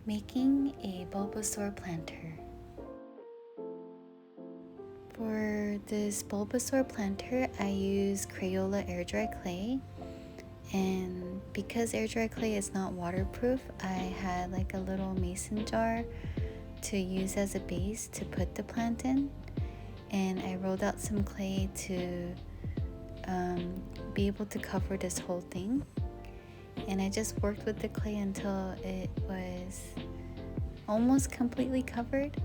Making a Bulbasaur planter. For this Bulbasaur planter, I use Crayola air dry clay, and because air dry clay is not waterproof, I had like a little mason jar to use as a base to put the plant in, and I rolled out some clay to be able to cover this whole thing. And I just worked with the clay until it was almost completely covered.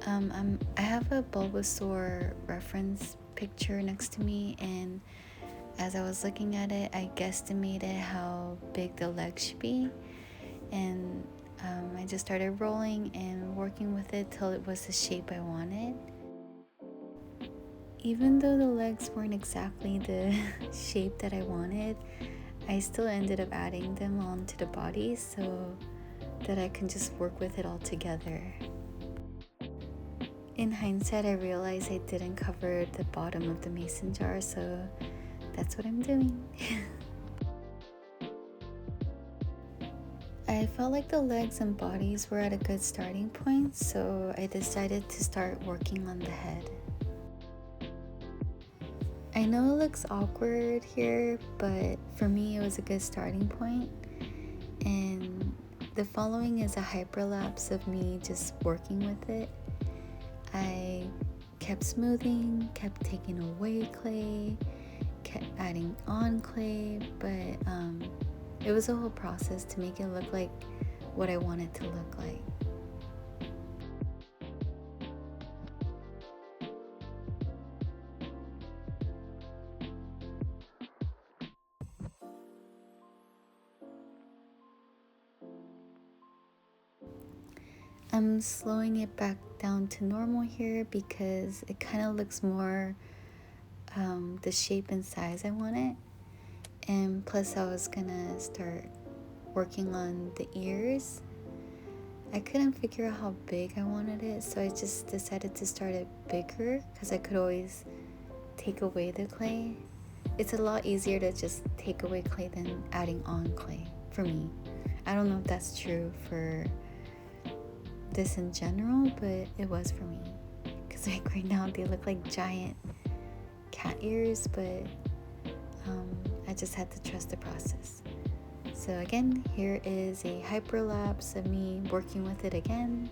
I have a Bulbasaur reference picture next to me, and as I was looking at it, I guesstimated how big the legs should be, and I just started rolling and working with it till it was the shape I wanted. Even though the legs weren't exactly the shape that I wanted, I still ended up adding them onto the body so that I can just work with it all together. In hindsight, I realized I didn't cover the bottom of the mason jar, so that's what I'm doing. I felt like the legs and bodies were at a good starting point, so I decided to start working on the head. I know it looks awkward here, but for me it was a good starting point. And the following is a hyperlapse of me just working with it. I kept smoothing, kept taking away clay, kept adding on clay, but it was a whole process to make it look like what I wanted to look like. I'm slowing it back down to normal here because it kind of looks more the shape and size I want it. And plus I was gonna start working on the ears. I couldn't figure out how big I wanted it, so I just decided to start it bigger because I could always take away the clay. It's a lot easier to just take away clay than adding on clay for me. I don't know if that's true for this in general, but it was for me. Because like right now they look like giant cat ears, but I just had to trust the process. So again, here is a hyperlapse of me working with it again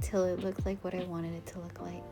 till it looked like what I wanted it to look like.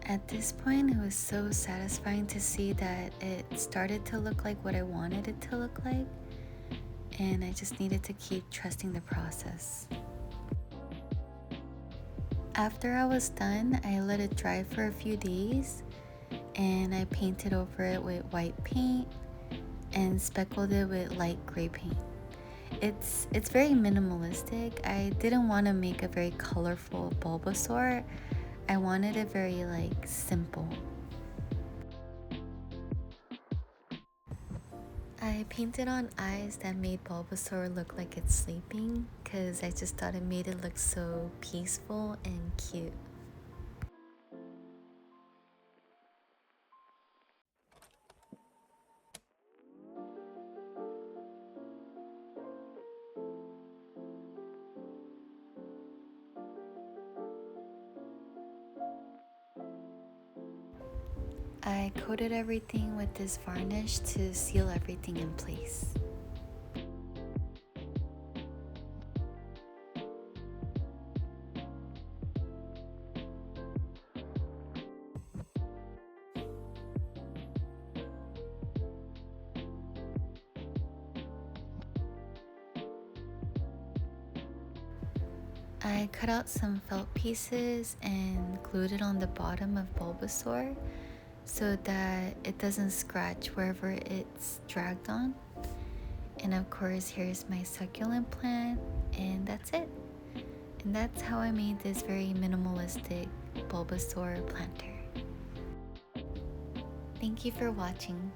At this point, it was so satisfying to see that it started to look like what I wanted it to look like, and I just needed to keep trusting the process. After I was done, I let it dry for a few days, and I painted over it with white paint and speckled it with light gray paint. It's very minimalistic. I didn't want to make a very colorful Bulbasaur. I wanted it very simple. I painted on eyes that made Bulbasaur look like it's sleeping because I just thought it made it look so peaceful and cute. I coated everything with this varnish to seal everything in place. I cut out some felt pieces and glued it on the bottom of Bulbasaur so that it doesn't scratch wherever it's dragged on. And of course, here's my succulent plant, and that's it. And that's how I made this very minimalistic Bulbasaur planter. Thank you for watching.